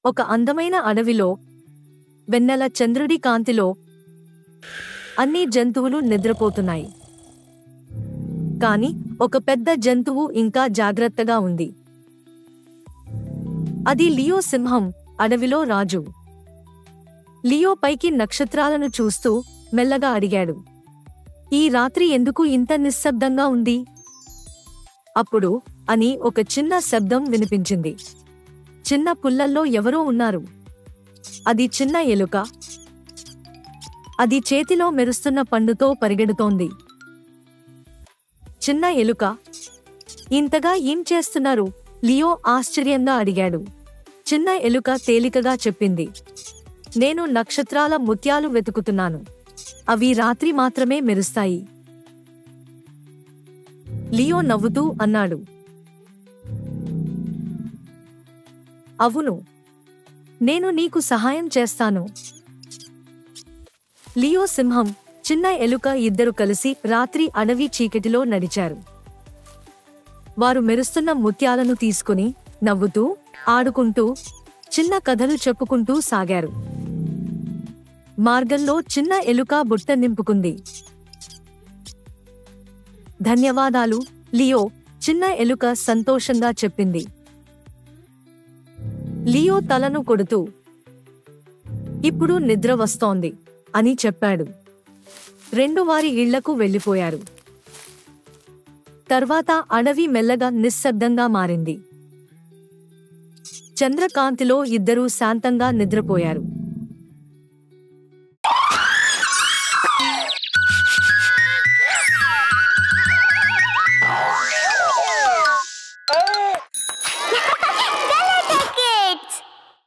ఒక అందమైన అడవిలో వెన్నెల చంద్రుడి కాంతిలో అన్ని జంతువులు నిద్రపోతున్నాయి. కాని ఒక పెద్ద జంతువు ఇంకా జాగ్రత్తగా ఉంది. అది లియో సింహం, అడవిలో రాజు. లియో పైకి నక్షత్రాలను చూస్తూ మెల్లగా అడిగాడు, ఈ రాత్రి ఎందుకు ఇంత నిశ్శబ్దంగా ఉంది? అప్పుడు అని ఒక చిన్న శబ్దం వినిపించింది. చిన్న పుల్లల్లో ఎవరో ఉన్నారు. అది చిన్న ఎలుక. అది చేతిలో మెరుస్తున్న పండుతో పరిగెడుతోంది. చిన్న ఎలుక, ఇంతగా ఏం చేస్తున్నారు? లియో ఆశ్చర్యంగా అడిగాడు. చిన్న ఎలుక తేలికగా చెప్పింది, నేను నక్షత్రాల ముత్యాలు వెతుకుతున్నాను. అవి రాత్రి మాత్రమే మెరుస్తాయి. లియో నవ్వుతూ అన్నాడు, అవును, నేను నీకు సహాయం చేస్తాను. లియో సింహం, చిన్న ఎలుక ఇద్దరు కలిసి రాత్రి అడవి చీకటిలో నడిచారు. వారు మెరుస్తున్న ముత్యాలను తీసుకుని నవ్వుతూ, ఆడుకుంటూ, చిన్న కథలు చెప్పుకుంటూ సాగారు. మార్గంలో చిన్న ఎలుక బుట్ట నింపుకుంది. ధన్యవాదాలు లియో, చిన్న ఎలుక సంతోషంగా చెప్పింది. లియో తలను కొడుతూ, ఇప్పుడు నిద్ర వస్తోంది అని చెప్పాడు. రెండు వారి ఇళ్లకు వెళ్ళిపోయారు. తర్వాత అడవి మెల్లగా నిశ్శబ్దంగా మారింది. చంద్రకాంతిలో ఇద్దరూ శాంతంగా నిద్రపోయారు.